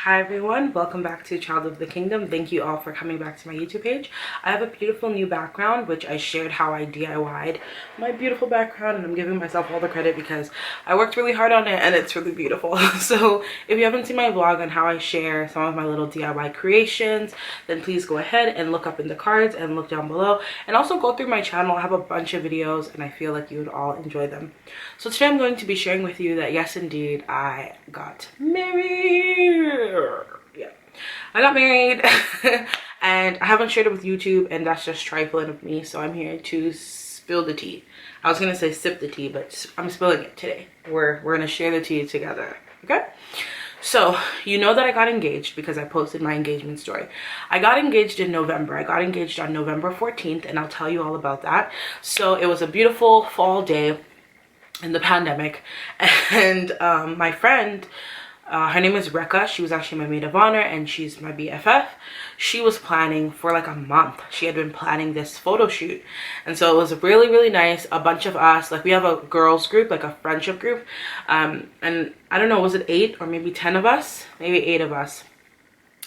Hi everyone, welcome back to Child of the Kingdom. Thank you all for coming back to my YouTube page. I have a beautiful new background which I shared how I DIY'd my beautiful background, and I'm giving myself all the credit because I worked really hard on it and it's really beautiful. So if you haven't seen my vlog on how I share some of my little DIY creations, then please go ahead and look up in the cards and look down below, and also go through my channel. I have a bunch of videos and I feel like you would all enjoy them. So today I'm going to be sharing with you that yes indeed I got married. Yeah, I got married and I haven't shared it with YouTube, and that's just trifling of me, so I'm here to spill the tea. I was gonna say sip the tea, but I'm spilling it today. We're gonna share the tea together. Okay, so you know that I got engaged because I posted my engagement story. I got engaged in November. I got engaged on November 14th, and I'll tell you all about that. So it was a beautiful fall day in the pandemic, and my friend, her name is Rekha. She was actually my maid of honor and she's my BFF. She was planning for like a month. She had been planning this photo shoot, and so it was really, really nice. A bunch of us, like we have a girls group, like a friendship group, and I don't know, was it 8 or maybe 10 of us, maybe 8 of us,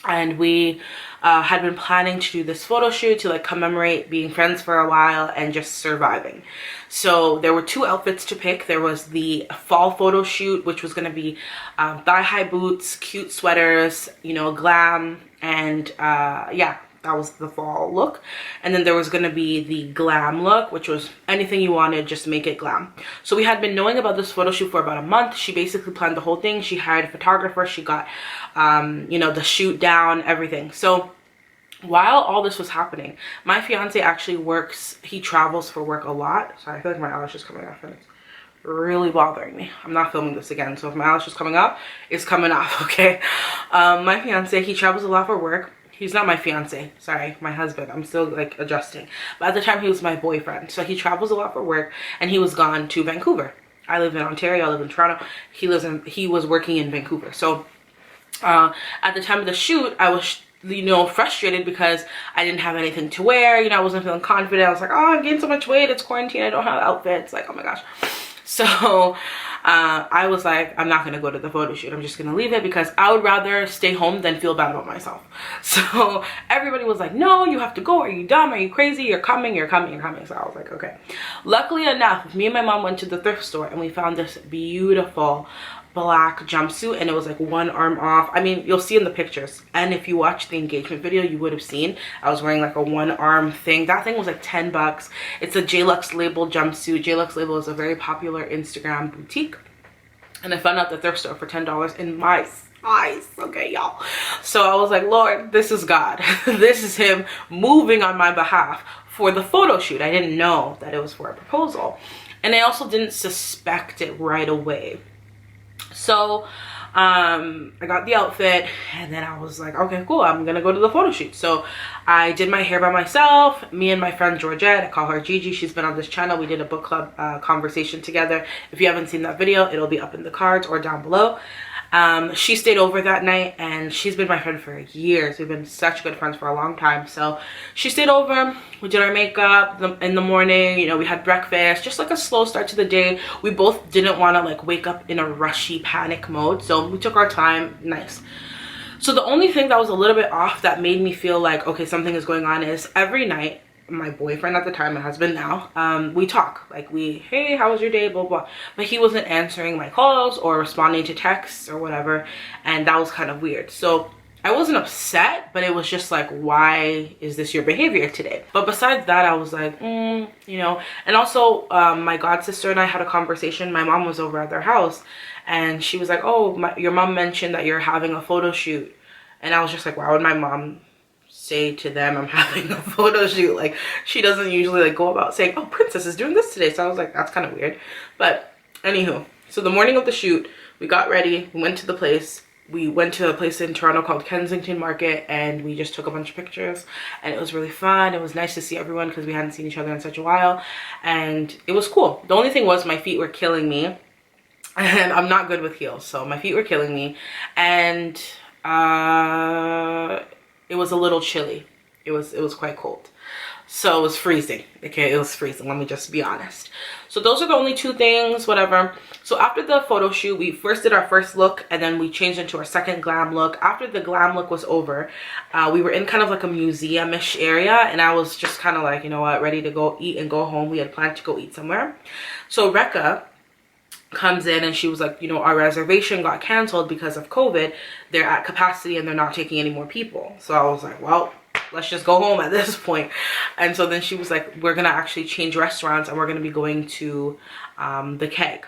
and we had been planning to do this photo shoot to like commemorate being friends for a while and just surviving. So there were 2 outfits to pick. There was the fall photo shoot, which was going to be thigh-high boots, cute sweaters, you know, glam, and yeah, that was the fall look. And then there was going to be the glam look, which was anything you wanted, just make it glam. So we had been knowing about this photo shoot for about a month. She basically planned the whole thing. She hired a photographer. She got you know, the shoot down, everything. So while all this was happening, my fiance actually works, he travels for work a lot. Sorry, I feel like my eyelash is coming off and it's really bothering me. I'm not filming this again, so if my eyelash is coming off, it's coming off, okay? My fiance, he travels a lot for work. He's not my fiance, sorry, my husband. I'm still like adjusting. But at the time he was my boyfriend. So he travels a lot for work, and he was gone to Vancouver. I live in Ontario, I live in Toronto. He was working in Vancouver. So at the time of the shoot, I was, you know, frustrated because I didn't have anything to wear. You know, I wasn't feeling confident. I was like, oh, I've gained so much weight, it's quarantine, I don't have outfits. Like, oh my gosh. So I was like, I'm not gonna go to the photo shoot. I'm just gonna leave it because I would rather stay home than feel bad about myself. So everybody was like, no, you have to go. Are you dumb? Are you crazy? You're coming, you're coming, you're coming. So I was like, okay. Luckily enough, me and my mom went to the thrift store and we found this beautiful black jumpsuit, and it was like one arm off. I mean, you'll see in the pictures, and if you watch the engagement video, you would have seen I was wearing like a one arm thing. That thing was like 10 bucks. It's a JLux label jumpsuit. JLux label is a very popular Instagram boutique, and I found out the thrift store for $10 in my size. Okay, y'all. So I was like, Lord, this is God. This is him moving on my behalf for the photo shoot. I didn't know that it was for a proposal, and I also didn't suspect it right away. So I got the outfit, and then I was like, okay, cool, I'm gonna go to the photo shoot. So I did my hair by myself. Me and my friend Georgette, I call her Gigi, she's been on this channel. We did a book club conversation together. If you haven't seen that video, it'll be up in the cards or down below. She stayed over that night, and she's been my friend for years. We've been such good friends for a long time. So she stayed over. We did our makeup in the morning. You know, we had breakfast, just like a slow start to the day. We both didn't want to like wake up in a rushy panic mode, so we took our time. Nice. So the only thing that was a little bit off that made me feel like, okay, something is going on, is every night my boyfriend at the time, my husband now, we talk, like hey, how was your day, blah blah, but he wasn't answering my calls or responding to texts or whatever, and that was kind of weird. So I wasn't upset, but it was just like, why is this your behavior today? But besides that, I was like, you know. And also my god sister and I had a conversation. My mom was over at their house, and she was like, oh, your mom mentioned that you're having a photo shoot. And I was just like, why would my mom say to them I'm having a photo shoot? Like, she doesn't usually like go about saying, oh, Princess is doing this today. So I was like, that's kind of weird. But anywho, so the morning of the shoot, we got ready, we went to the place. We went to a place in Toronto called Kensington Market, and we just took a bunch of pictures, and it was really fun. It was nice to see everyone because we hadn't seen each other in such a while, and it was cool. The only thing was my feet were killing me, and I'm not good with heels, so my feet were killing me, and it was a little chilly. It was quite cold. So it was freezing. Okay, it was freezing. Let me just be honest. So those are the only two things, whatever. So after the photo shoot, we first did our first look, and then we changed into our second glam look. After the glam look was over, we were in kind of like a museum-ish area, and I was just kind of like, you know what, ready to go eat and go home. We had planned to go eat somewhere. So Rekha comes in and she was like, you know, our reservation got canceled because of COVID. They're at capacity and they're not taking any more people. So I was like, well, let's just go home at this point. And so then she was like, we're gonna actually change restaurants and we're gonna be going to the Keg.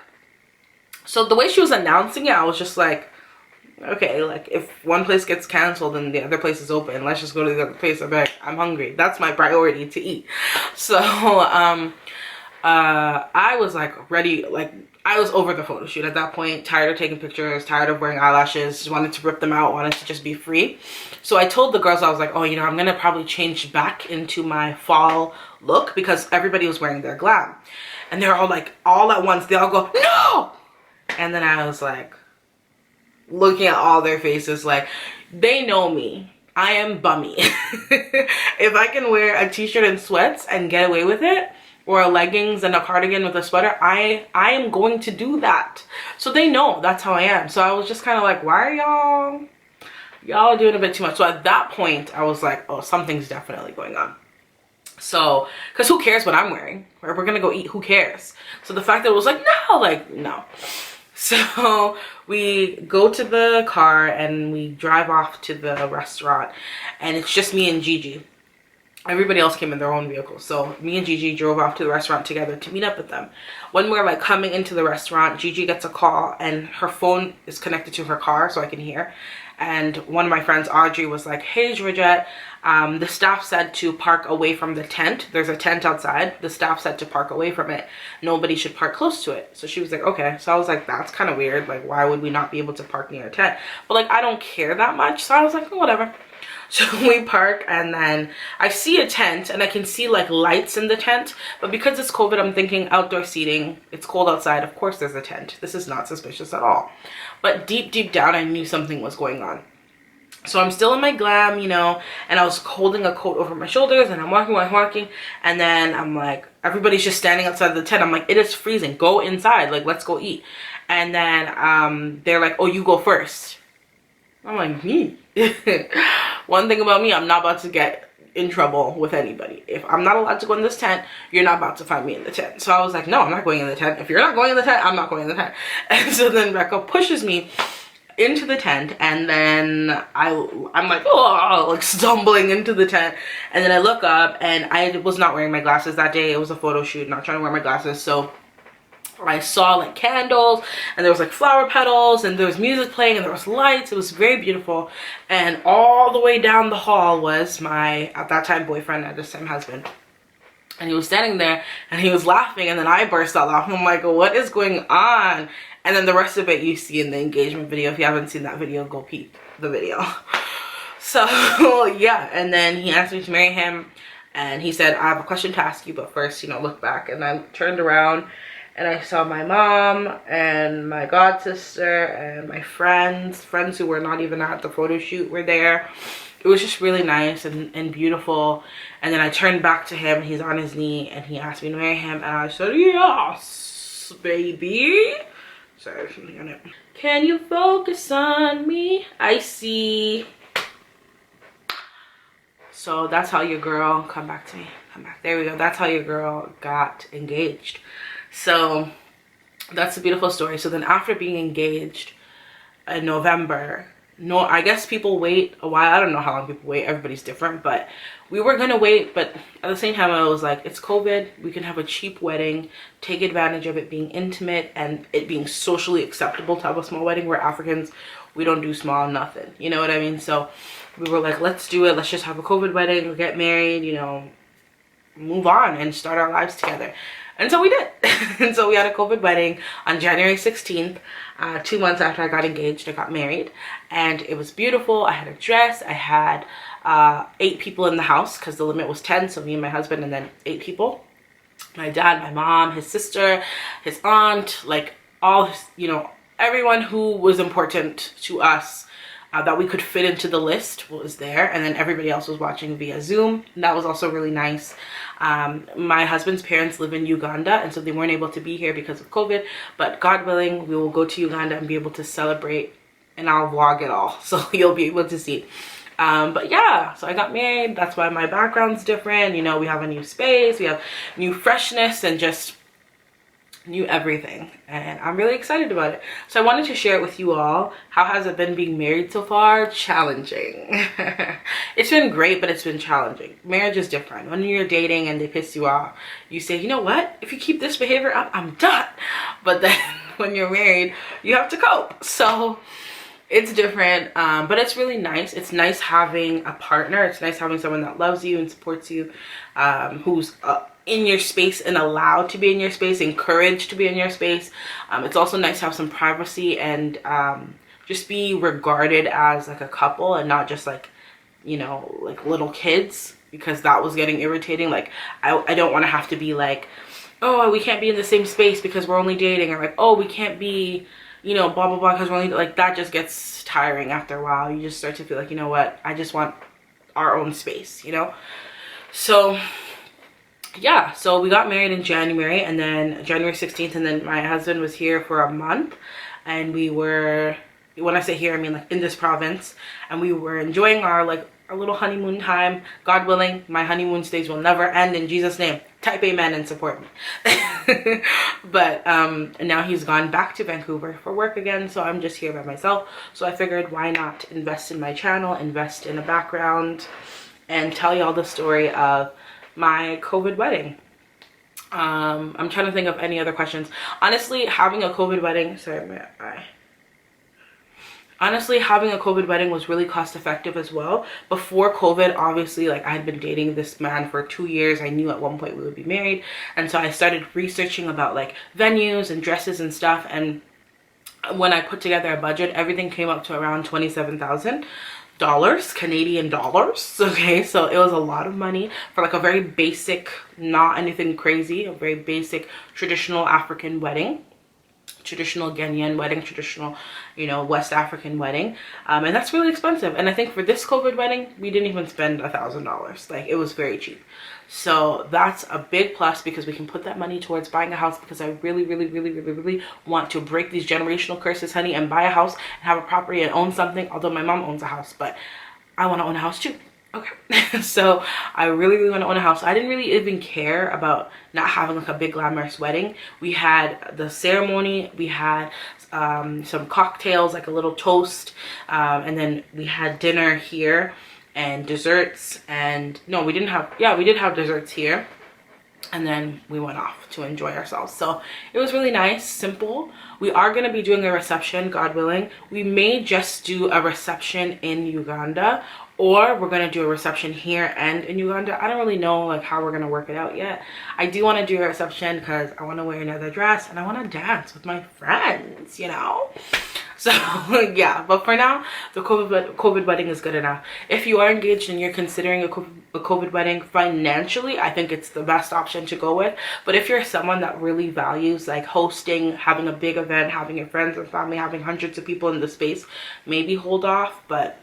So the way she was announcing it, I was just like, okay, like if one place gets canceled and the other place is open, let's just go to the other place. I'm hungry. That's my priority, to eat. So I was like ready, like I was over the photo shoot at that point, tired of taking pictures, tired of wearing eyelashes, just wanted to rip them out, wanted to just be free. So I told the girls, I was like, oh, you know, I'm gonna probably change back into my fall look because everybody was wearing their glam. And they're all like, all at once, they all go, no! And then I was like, looking at all their faces, like, they know me. I am bummy. If I can wear a t-shirt and sweats and get away with it, or leggings and a cardigan with a sweater, I am going to do that. So they know that's how I am. So I was just kind of like, why are y'all doing a bit too much? So at that point, I was like, oh, something's definitely going on. So, because who cares what I'm wearing? We're gonna go eat, who cares? So the fact that it was like, no, like, no. So we go to the car and we drive off to the restaurant, and it's just me and Gigi. Everybody else came in their own vehicles. So me and Gigi drove off to the restaurant together to meet up with them. When we're like coming into the restaurant, Gigi gets a call and her phone is connected to her car so I can hear. And one of my friends, Audrey, was like, hey, Georgette, the staff said to park away from the tent. There's a tent outside. The staff said to park away from it. Nobody should park close to it. So she was like, okay. So I was like, that's kind of weird. Like, why would we not be able to park near a tent? But like, I don't care that much. So I was like, oh, whatever. So we park, and then I see a tent and I can see like lights in the tent, but because it's COVID, I'm thinking outdoor seating, it's cold outside, of course there's a tent. This is not suspicious at all. But deep down, I knew something was going on. So I'm still in my glam, you know, and I was holding a coat over my shoulders, and I'm walking, and then I'm like, everybody's just standing outside the tent. I'm like, it is freezing, go inside, like, let's go eat. And then they're like, oh, you go first. I'm like, me? One thing about me, I'm not about to get in trouble with anybody. If I'm not allowed to go in this tent, you're not about to find me in the tent. So I was like, no, I'm not going in the tent. If you're not going in the tent, I'm not going in the tent. And so then Rekha pushes me into the tent, and then I'm like, oh, like stumbling into the tent. And then I look up, and I was not wearing my glasses that day. It was a photo shoot, not trying to wear my glasses. So I saw like candles, and there was like flower petals, and there was music playing, and there was lights. It was very beautiful. And all the way down the hall was my, at that time, boyfriend, at this time husband. And he was standing there and he was laughing, and then I burst out laughing. I'm like, what is going on? And then the rest of it you see in the engagement video. If you haven't seen that video, go peep the video. So yeah, and then he asked me to marry him, and he said, I have a question to ask you, but first, you know, look back. And I turned around and I saw my mom and my god sister and my friends who were not even at the photo shoot were there. It was just really nice and beautiful. And then I turned back to him. He's on his knee, and he asked me to marry him, and I said, yes, baby. Sorry, there's something on it. Can you focus on me? I see. So that's how your girl, come back to me, come back. There we go. That's how your girl got engaged. So that's a beautiful story. So then after being engaged in November, no, I guess people wait a while. I don't know how long people wait. Everybody's different, but we were gonna wait. But at the same time, I was like, it's COVID. We can have a cheap wedding, take advantage of it being intimate and it being socially acceptable to have a small wedding. We're Africans, we don't do small nothing. You know what I mean? So we were like, let's do it. Let's just have a COVID wedding, get married, you know, move on and start our lives together. And so we did. And so we had a COVID wedding on January 16th. 2 months after I got engaged, I got married. And it was beautiful. I had a dress. I had 8 people in the house because the limit was 10. So me and my husband, and then 8 people. My dad, my mom, his sister, his aunt, like all, you know, everyone who was important to us that we could fit into the list was there, and then everybody else was watching via Zoom, and that was also really nice. My husband's parents live in Uganda, and so they weren't able to be here because of COVID, but God willing, we will go to Uganda and be able to celebrate, and I'll vlog it all, so you'll be able to see. But yeah, so I got married. That's why my background's different. You know, we have a new space, we have new freshness, and just new everything, and I'm really excited about it. So I wanted to share it with you all. How has it been being married so far? Challenging. It's been great, but it's been challenging. Marriage is different. When you're dating and they piss you off, you say, you know what, if you keep this behavior up, I'm done. But then when you're married, you have to cope. So it's different, but it's really nice. It's nice having a partner. It's nice having someone that loves you and supports you, who's in your space and allowed to be in your space, encouraged to be in your space. It's also nice to have some privacy and just be regarded as like a couple and not just like, you know, like little kids, because that was getting irritating. Like I don't want to have to be like, oh, we can't be in the same space because we're only dating, or like, oh, we can't be, you know, blah blah blah because we're only, like, that just gets tiring after a while. You just start to feel like, you know what, I just want our own space, you know. So yeah, so we got married in January, and then January 16th, and then my husband was here for a month, and we were, when I say here, I mean like in this province, and we were enjoying our like our little honeymoon time. God willing, my honeymoon stage will never end, in Jesus' name. Type amen and support me. But and now he's gone back to Vancouver for work again, so I'm just here by myself. So I figured, why not invest in my channel, invest in a background, and tell y'all the story of my COVID wedding. I'm trying to think of any other questions. Honestly, having a COVID wedding, honestly, having a COVID wedding was really cost effective as well. Before COVID, obviously, like, I had been dating this man for 2 years. I knew at one point we would be married, and so I started researching about like venues and dresses and stuff, and when I put together a budget, everything came up to around $27,000, Canadian dollars. Okay, so it was a lot of money for like a very basic, not anything crazy, a very basic traditional African wedding, traditional Ghanaian wedding, traditional, you know, West African wedding, and that's really expensive. And I think for this COVID wedding, we didn't even spend $1,000. Like, it was very cheap. So that's a big plus, because we can put that money towards buying a house, because I really want to break these generational curses, honey, and buy a house and have a property and own something. Although my mom owns a house, but I want to own a house too. Okay. So I really want to own a house. I didn't really even care about not having like a big glamorous wedding. We had the ceremony, we had some cocktails, like a little toast, and then we had dinner here and desserts, and no, we didn't have, yeah, we did have desserts here, and then we went off to enjoy ourselves. So it was really nice, simple. We are going to be doing a reception, God willing. We may just do a reception in Uganda, or we're going to do a reception here and in Uganda. I don't really know like how we're going to work it out yet. I do want to do a reception because I want to wear another dress and I want to dance with my friends, you know. So yeah, but for now, the COVID wedding is good enough. If you are engaged and you're considering a COVID wedding, financially, I think it's the best option to go with. But if you're someone that really values like hosting, having a big event, having your friends and family, having hundreds of people in the space, maybe hold off. But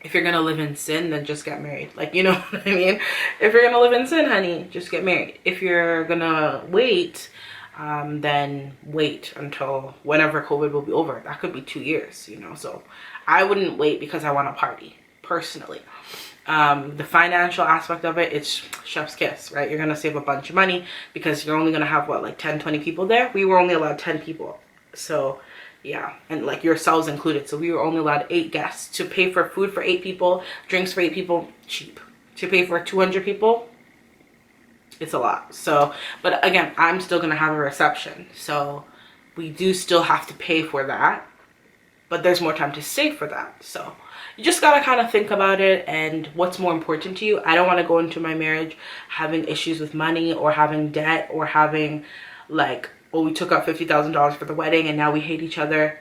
if you're gonna live in sin, then just get married. Like, you know what I mean? If you're gonna live in sin, honey, just get married. If you're gonna wait, then wait until whenever COVID will be over. That could be 2 years, you know. So I wouldn't wait because I want to party, personally. The financial aspect of it, it's chef's kiss, right? You're gonna save a bunch of money because you're only gonna have what, like 10-20 people there. We were only allowed 10 people, so yeah, and like yourselves included. So we were only allowed 8 guests. To pay for food for 8 people, drinks for 8 people, cheap. To pay for 200 people, it's a lot. So, but again, I'm still gonna have a reception, so we do still have to pay for that, but there's more time to save for that. So you just gotta kind of think about it and what's more important to you. I don't want to go into my marriage having issues with money, or having debt, or having like, oh, we took out $50,000 for the wedding and now we hate each other.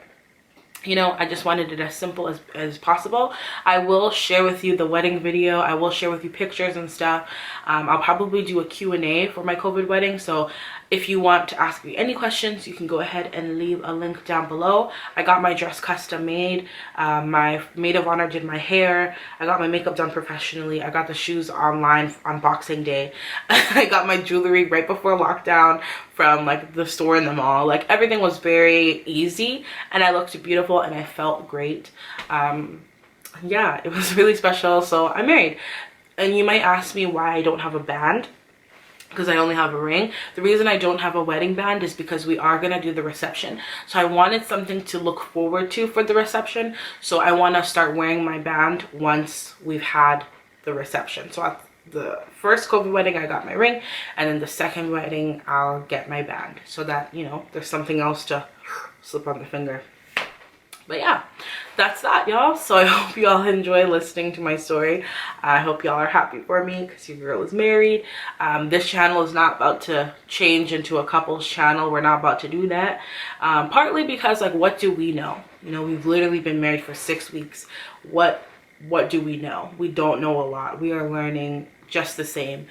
you know, I just wanted it as simple as possible. I will share with you the wedding video. I will share with you pictures and stuff. I'll probably do a Q&A for my COVID wedding. So if you want to ask me any questions, you can go ahead and leave a link down below. I got my dress custom made. My maid of honor did my hair. I got my makeup done professionally. I got the shoes online on Boxing Day. I got my jewelry right before lockdown from like the store in the mall. Like everything was very easy and I looked beautiful and I felt great. Yeah, it was really special. So I'm married. And you might ask me why I don't have a band, because I only have a ring. The reason I don't have a wedding band is because we are gonna do the reception. So I wanted something to look forward to for the reception. So I wanna start wearing my band once we've had the reception. So at the first COVID wedding, I got my ring, and then the second wedding, I'll get my band, so that, you know, there's something else to slip on the finger. But yeah, that's that, y'all. So I hope y'all enjoy listening to my story. I hope y'all are happy for me because your girl is married. This channel is not about to change into a couples channel. We're not about to do that. Partly because, like, what do we know? You know, we've literally been married for 6 weeks. What do we know? We don't know a lot. We are learning just the same.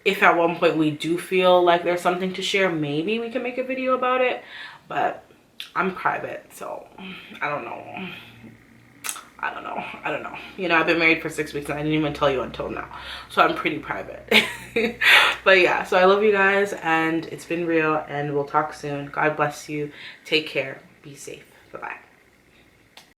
If at one point we do feel like there's something to share, maybe we can make a video about it. But I'm private, so I don't know. You know, I've been married for 6 weeks and I didn't even tell you until now. So I'm pretty private. But yeah, so I love you guys and it's been real, and we'll talk soon. God bless you. Take care. Be safe. Bye-bye.